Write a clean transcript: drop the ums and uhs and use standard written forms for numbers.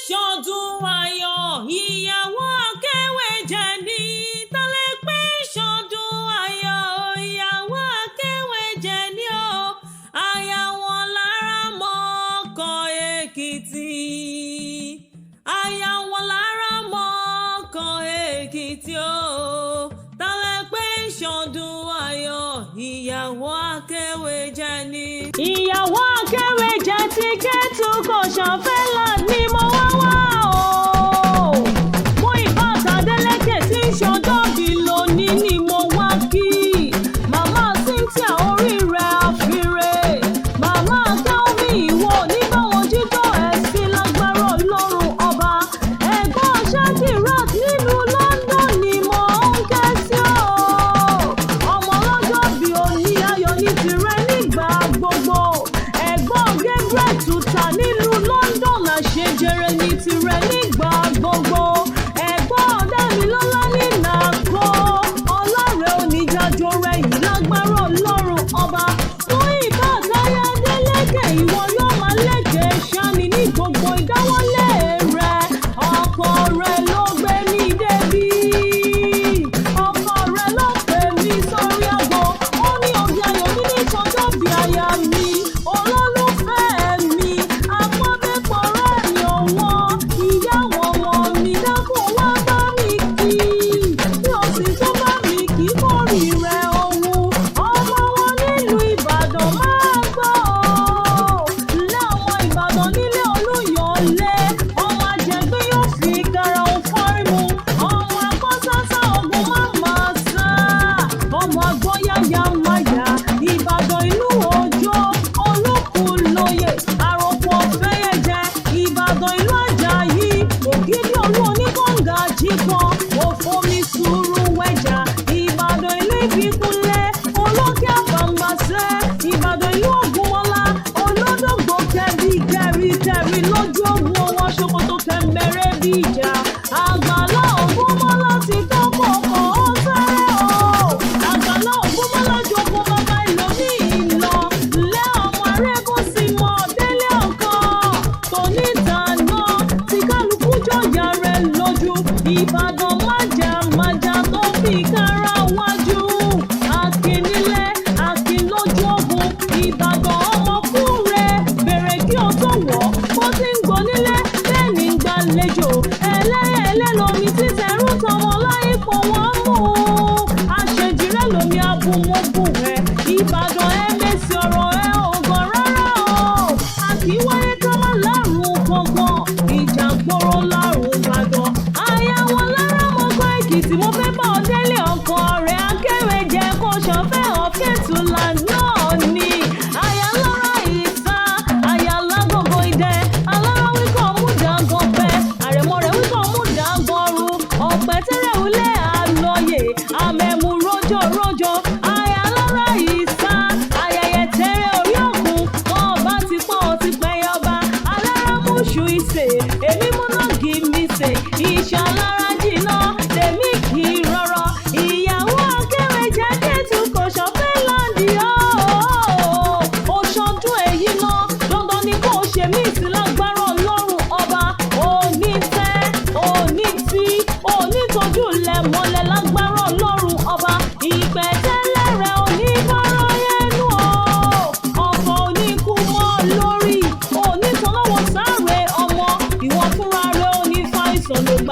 ṣọdún ayọ̀ ìyàwó akéwèjẹ ní tálẹ́ pé ṣọdún ayọ̀ ìyàwó akéwèjẹ ní o aya wọn lára mọ́kọ Èkìtì aya wọn lára mọ́kọ Èkìtì o tálẹ́ pé ṣọdún ayọ̀ ìyàwó akéwèjẹ ní. ìyàwó akéwèjẹ ti kẹ́tù kò ṣàfẹ́ là ní mo wá o. mo ìbátan Adélékè tí ń ṣọjọ́bí lónìí ni mo wá kí. màmá Cynthia orí rẹ̀ àfirè. màmá Kẹ́mi ìwọ oníbàwọ̀n jíjọ́ ẹ̀sìn lágbára Ọlọ́run ọba. ẹ̀gbọ́n Shakirat nílùú London ni mo ń ké sí o. ọmọ ọlọ́jọ́bí òní ayọ̀ ní tirẹ̀ nígbà gbogbo. ẹ̀gbọ́n Gabriel Tuta nílùú London àṣejẹrẹ ní tirẹ̀ nígbà gbogbo. ẹ̀gbọ́n Dámilọ́lá ní Nàkó ọlọ́rẹ̀ oníjàjò rẹ̀ yìí lágbára Ọlọ́run ọba. fún ìbátáyà Adélékè ìwọ yóò máa lékè ṣáni ní gbogbo ìdáwọ́lé rẹ̀. ọkọ rẹ̀ ló gbé ní débí. ọkọ rẹ̀ ló pè mí sórí aago. ó ní òbí ayọ̀ mi ní ṣọjọ́bí aya mi. olólùfẹ́ mi apọ́nbẹ́pọ̀rẹ́ mi ọ̀wọ́n. ìyá àwọn ọmọ mi dákun wá bá mi kí. bí o sì tún bá mi kí kórì rẹ̀ òun. ọmọ wọn nílùú Ìbàdàn máa gbọ́ o. ilé ọmọ Ìbàdàn nílé Olúyọ̀lé. ọmọ àjẹgbé yóò fi karahun fọ́rí mu. ọmọ akọ́sásá ogun máa máa sá. ọmọ agbóyáyá máa yá. Ìbàdàn ìlú Òjó Olúkúlóyè àròpọ̀ Ọ̀fẹ́yẹjẹ. Ìbàdàn ìlú Àjàyí Ògìdì Olú oníkànga jíkan òfomi sùúrù wẹ̀jà. Ìbàdàn ìlú Ìbíkúnlé olókè àbàǹbàṣẹ́. Ìbàdàn ìlú Ògúnmọ́lá olódògbò kẹ́bí kẹ́rí lójú ogun wọn ṣòkòtò kẹ̀mbẹ̀rẹ̀ bí ìjà. àgbàlá Ògúnmọ́lá ti kọ́kọ́ kọ́ ó sáré o. àgbàlá Ògúnmọ́lá jogun bàbá ẹlòmíì lọ. lé ọmọ arégún sí mọ́ délé ọkọ. tòní ìdáná tí kálukú jọ̀yà rẹ̀ lójú. Ìbàdàn májà tó fi kára wájú. akin nílé akin lójú ogun. Ìbàdàn ọmọkùnrin bèrè kí o tó wọ̀. bó ti ń gbọ́ nílé bẹ́ẹ̀ ní gbàlejò. ẹlẹ́yẹlé lomi títẹ̀rù tọmọ láì pọ̀ wọ́n mú. àṣejìrẹ́ lomi abúmọ́bù rẹ̀. Ìbàdàn ẹ̀mẹ́sì ọ̀rọ̀ ẹ̀ ò gàn rárá o. àkíwáyé ká má lárùn kankan. ìjà gbòòrò lárùn Ìbàdàn. aya wọn lára mọ́kọ Èkìtì mo fẹ́ bá ọ délé ọkọ rẹ̀ akéwèjẹ kó ṣọfẹ́ ọ̀kẹ́tùlá náà ni. aya lára ìsá aya lágógó idẹ. alára wíkọ̀ mú dàgàn pẹ́. àrẹ̀mọ rẹ̀ wíkọ̀ mú dàgàn ru. ọ̀pẹ tẹ́rẹ̀ ulẹ̀ àlọ́yè àmẹ̀mú rojọ́. aya lára ìsá ayẹyẹ tẹ́rẹ̀ orí òkun. wọn bá ti pọ́n ọ ti pẹ́ yọba. alára múṣu ìsè èmi múná gì mí sè. iṣẹ́ alára jìnnà tèmi kì í rọrọ. ìyàwó akéwèjẹ kẹ́tù kò ṣọfẹ́ láǹdì o. ó ṣọdún èyí náà dandan ni kò ṣe mí sí lágbára Ọlọ́run ọba. òní tẹ́ òní tí òní tójú lẹ̀ mọ́lẹ̀ lágbára Ọlọ́run ọba. ìpẹ̀tẹ́lẹ̀ rẹ̀ òní bọ́rọ̀ yẹnu o. ọkọ̀ oníkú mọ́ lórí. òní tọ́lọ́wọ́ sáré ọmọ. ìwọ fúnra rẹ̀ òní fàìsàn lòlù.